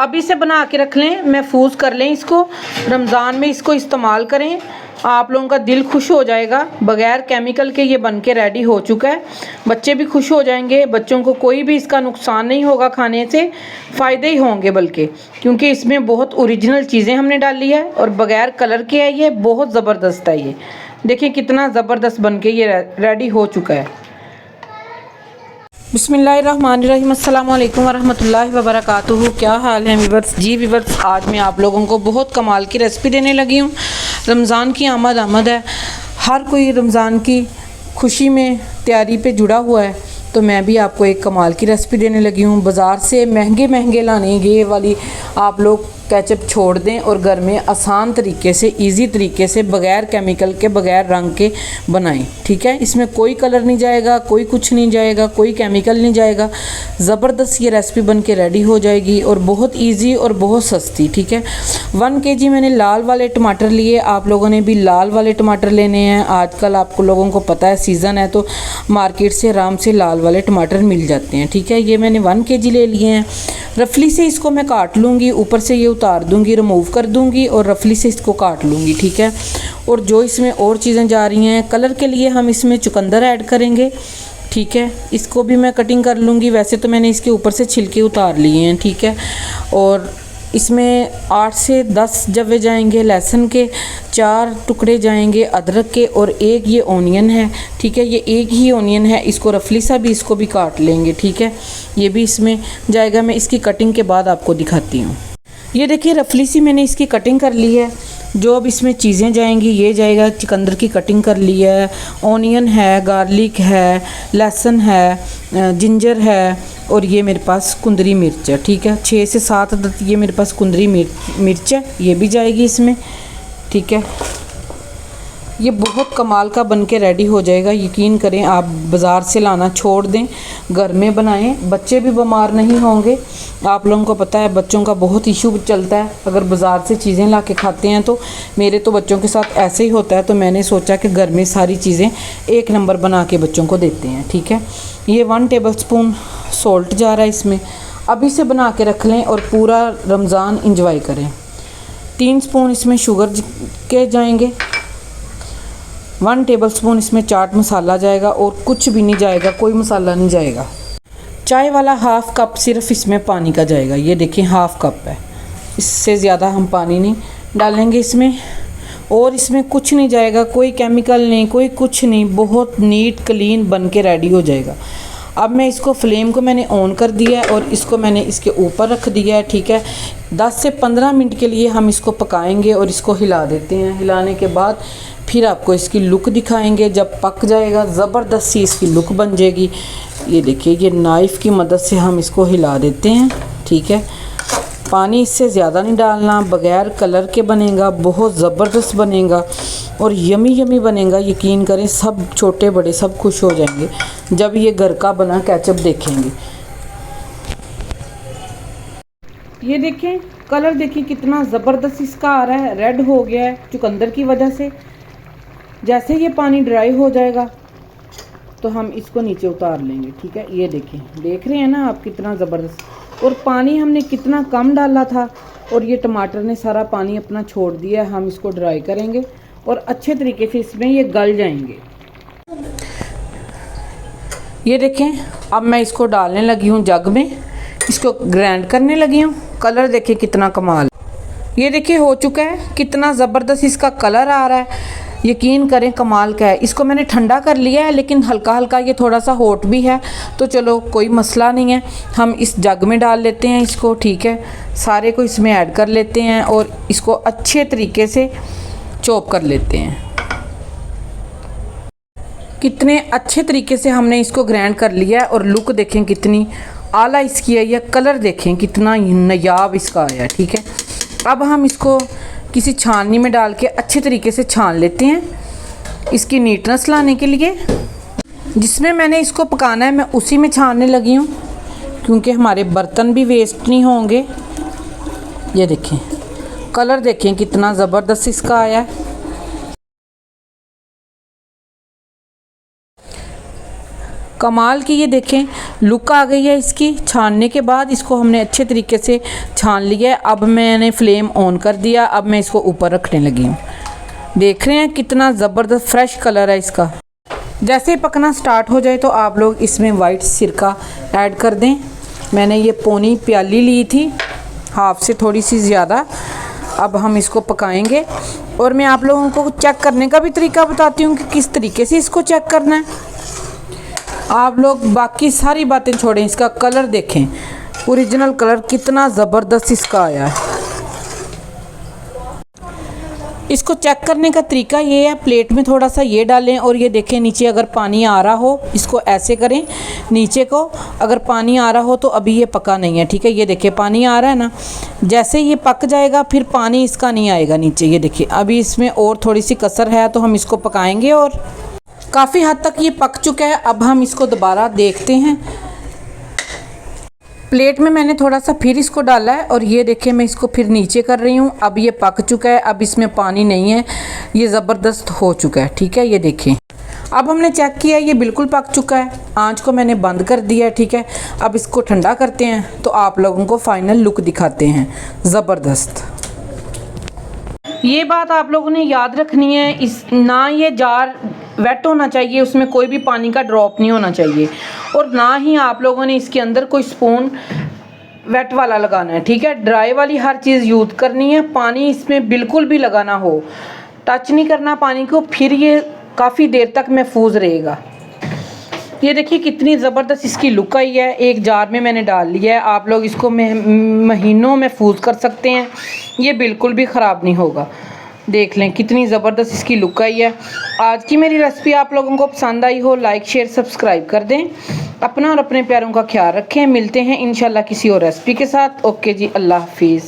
अभी से बना के रख लें, महफूज कर लें इसको, रमज़ान में इसको इस्तेमाल करें, आप लोगों का दिल खुश हो जाएगा। बग़ैर केमिकल के ये बन के रेडी हो चुका है। बच्चे भी खुश हो जाएंगे, बच्चों को कोई भी इसका नुकसान नहीं होगा, खाने से फ़ायदे ही होंगे बल्कि, क्योंकि इसमें बहुत ओरिजिनल चीज़ें हमने डाली है और बग़ैर कलर के है। ये बहुत ज़बरदस्त है। ये देखिए कितना ज़बरदस्त बन के ये रेडी हो चुका है। बिस्मिल्लाहिर्रहमानिर्रहीम, अस्सलाम वालेकुम वरहमतुल्लाहि वबरकातुहू। क्या हाल है वीवर्स? जी वीवर्स, आज मैं आप लोगों को बहुत कमाल की रेसिपी देने लगी हूँ। रमज़ान की आमद है, हर कोई रमज़ान की खुशी में तैयारी पे जुड़ा हुआ है, तो मैं भी आपको एक कमाल की रेसिपी देने लगी हूँ। बाज़ार से महंगे लाने ये वाली आप लोग केचप छोड़ दें और घर में आसान तरीके से, इजी तरीके से, बग़ैर केमिकल के, बग़ैर रंग के बनाएं। ठीक है, इसमें कोई कलर नहीं जाएगा, कोई कुछ नहीं जाएगा, कोई केमिकल नहीं जाएगा। ज़बरदस्त ये रेसिपी बन के रेडी हो जाएगी और बहुत इजी और बहुत सस्ती। ठीक है, 1 kg मैंने लाल वाले टमाटर लिए। आप लोगों ने भी लाल वाले टमाटर लेने हैं। आजकल आपको लोगों को पता है सीज़न है, तो मार्केट से आराम से लाल वाले टमाटर मिल जाते हैं। ठीक है, ये मैंने 1 kg ले लिए हैं। रफली से इसको मैं काट लूँगी, ऊपर से ये उतार दूँगी, रिमूव कर दूँगी और रफली से इसको काट लूँगी। ठीक है, और जो इसमें और चीज़ें जा रही हैं, कलर के लिए हम इसमें चुकंदर ऐड करेंगे। ठीक है, इसको भी मैं कटिंग कर लूँगी। वैसे तो मैंने इसके ऊपर से छिलके उतार लिए हैं। ठीक है, और इसमें 8 से 10 जवे जाएंगे लहसुन के, 4 टुकड़े जाएंगे अदरक के और 1 ये ओनियन है। ठीक है, ये 1 ही ओनियन है, इसको रफली सा भी इसको भी काट लेंगे। ठीक है, ये भी इसमें जाएगा। मैं इसकी कटिंग के बाद आपको दिखाती हूँ। ये देखिए रफली सी मैंने इसकी कटिंग कर ली है। जो अब इसमें चीज़ें जाएंगी, ये जाएगा, चुकंदर की कटिंग कर ली है, ओनियन है, गार्लिक है, लहसुन है, जिंजर है और ये मेरे पास कुंदरी मिर्च है। ठीक है, 6 से 7 अदद ये मेरे पास कुंदरी मिर्च है, ये भी जाएगी इसमें। ठीक है, ये बहुत कमाल का बन के रेडी हो जाएगा। यकीन करें, आप बाज़ार से लाना छोड़ दें, घर में बनाएं, बच्चे भी बीमार नहीं होंगे। आप लोगों को पता है बच्चों का बहुत इशू चलता है अगर बाज़ार से चीज़ें ला के खाते हैं, तो मेरे तो बच्चों के साथ ऐसे ही होता है। तो मैंने सोचा कि घर में सारी चीज़ें एक नंबर बना के बच्चों को देते हैं। ठीक है, ये 1 टेबलस्पून सॉल्ट जा रहा है इसमें। अभी से बना के रख लें और पूरा रमज़ान इंजॉय करें। 3 स्पून इसमें शुगर के जाएंगे, 1 टेबलस्पून इसमें चाट मसाला जाएगा और कुछ भी नहीं जाएगा, कोई मसाला नहीं जाएगा। चाय वाला 1/2 कप सिर्फ इसमें पानी का जाएगा। ये देखिए 1/2 कप है, इससे ज़्यादा हम पानी नहीं डालेंगे इसमें। और इसमें कुछ नहीं जाएगा, कोई केमिकल नहीं, कोई कुछ नहीं, बहुत नीट क्लीन बन के रेडी हो जाएगा। अब मैं इसको फ्लेम को मैंने ऑन कर दिया है और इसको मैंने इसके ऊपर रख दिया है। ठीक है, 10 से 15 मिनट के लिए हम इसको पकाएंगे और इसको हिला देते हैं। हिलाने के बाद फिर आपको इसकी लुक दिखाएंगे। जब पक जाएगा ज़बरदस्त सी इसकी लुक बन जाएगी। ये देखिए, ये नाइफ़ की मदद से हम इसको हिला देते हैं। ठीक है, पानी इससे ज़्यादा नहीं डालना, बग़ैर कलर के बनेगा, बहुत ज़बरदस्त बनेगा और यमी बनेगा। यकीन करें, सब छोटे बड़े सब खुश हो जाएंगे जब ये घर का बना केचप देखेंगे। ये देखें, कलर देखिए कितना ज़बरदस्त इसका आ रहा है, रेड हो गया है चुकंदर की वजह से। जैसे ये पानी ड्राई हो जाएगा तो हम इसको नीचे उतार लेंगे। ठीक है, ये देखें, देख रहे हैं ना आप कितना ज़बरदस्त। और पानी हमने कितना कम डाला था और ये टमाटर ने सारा पानी अपना छोड़ दिया। हम इसको ड्राई करेंगे और अच्छे तरीके से इसमें ये गल जाएंगे। ये देखें, अब मैं इसको डालने लगी हूँ जग में, इसको ग्राइंड करने लगी हूँ। कलर देखें कितना कमाल, ये देखिए हो चुका है, कितना ज़बरदस्त इसका कलर आ रहा है। यकीन करें कमाल का है। इसको मैंने ठंडा कर लिया है, लेकिन हल्का हल्का ये थोड़ा सा हॉट भी है, तो चलो कोई मसला नहीं है। हम इस जग में डाल लेते हैं इसको। ठीक है, सारे को इसमें ऐड कर लेते हैं और इसको अच्छे तरीके से चॉप कर लेते हैं। कितने अच्छे तरीके से हमने इसको ग्राइंड कर लिया है और लुक देखें कितनी आला इसकी आई है। कलर देखें कितना नायाब इसका आया है। ठीक है, अब हम इसको किसी छाननी में डाल के अच्छे तरीके से छान लेते हैं इसकी नीटनेस लाने के लिए। जिसमें मैंने इसको पकाना है मैं उसी में छानने लगी हूँ, क्योंकि हमारे बर्तन भी वेस्ट नहीं होंगे। ये देखें, कलर देखें कितना ज़बरदस्त इसका आया है। कमाल की ये देखें लुक आ गई है इसकी। छानने के बाद इसको हमने अच्छे तरीके से छान लिया है। अब मैंने फ्लेम ऑन कर दिया। अब मैं इसको ऊपर रखने लगी हूँ। देख रहे हैं कितना ज़बरदस्त फ्रेश कलर है इसका। जैसे पकना स्टार्ट हो जाए तो आप लोग इसमें वाइट सिरका ऐड कर दें। मैंने ये पौनी प्याली ली थी, हाफ से थोड़ी सी ज़्यादा। अब हम इसको पकाएंगे और मैं आप लोगों को चेक करने का भी तरीका बताती हूँ कि किस तरीके से इसको चेक करना है। आप लोग बाकी सारी बातें छोड़ें, इसका कलर देखें, ओरिजिनल कलर कितना ज़बरदस्त इसका आया है। इसको चेक करने का तरीका ये है, प्लेट में थोड़ा सा ये डालें और ये देखें नीचे अगर पानी आ रहा हो इसको ऐसे करें नीचे को, अगर पानी आ रहा हो तो अभी ये पका नहीं है, ठीक है। ये देखिए पानी आ रहा है ना, जैसे ये पक जाएगा फिर पानी इसका नहीं आएगा नीचे। ये देखिए अभी इसमें और थोड़ी सी कसर है तो हम इसको पकाएंगे और काफ़ी हद तक ये पक चुका है। अब हम इसको दोबारा देखते हैं। प्लेट में मैंने थोड़ा सा फिर इसको डाला है और ये देखिए मैं इसको फिर नीचे कर रही हूँ। अब ये पक चुका है, अब इसमें पानी नहीं है, ये ज़बरदस्त हो चुका है, ठीक है। ये देखें अब हमने चेक किया ये बिल्कुल पक चुका है। आंच को मैंने बंद कर दिया है, ठीक है। अब इसको ठंडा करते हैं तो आप लोगों को फाइनल लुक दिखाते हैं। ज़बरदस्त ये बात आप लोगों ने याद रखनी है, इस ना ये जार वेट होना चाहिए, उसमें कोई भी पानी का ड्रॉप नहीं होना चाहिए और ना ही आप लोगों ने इसके अंदर कोई स्पून वेट वाला लगाना है, ठीक है। ड्राई वाली हर चीज़ यूज़ करनी है। पानी इसमें बिल्कुल भी लगाना हो, टच नहीं करना पानी को, फिर ये काफ़ी देर तक महफूज रहेगा। ये देखिए कितनी ज़बरदस्त इसकी लुक आई है। एक जार में मैंने डाल लिया है, आप लोग इसको महीनों महफूज कर सकते हैं, ये बिल्कुल भी ख़राब नहीं होगा। देख लें कितनी ज़बरदस्त इसकी लुक आई है। आज की मेरी रेसिपी आप लोगों को पसंद आई हो, लाइक शेयर सब्सक्राइब कर दें। अपना और अपने प्यारों का ख्याल रखें। मिलते हैं इंशाल्लाह किसी और रेसिपी के साथ। ओके जी, अल्लाह हाफिज़।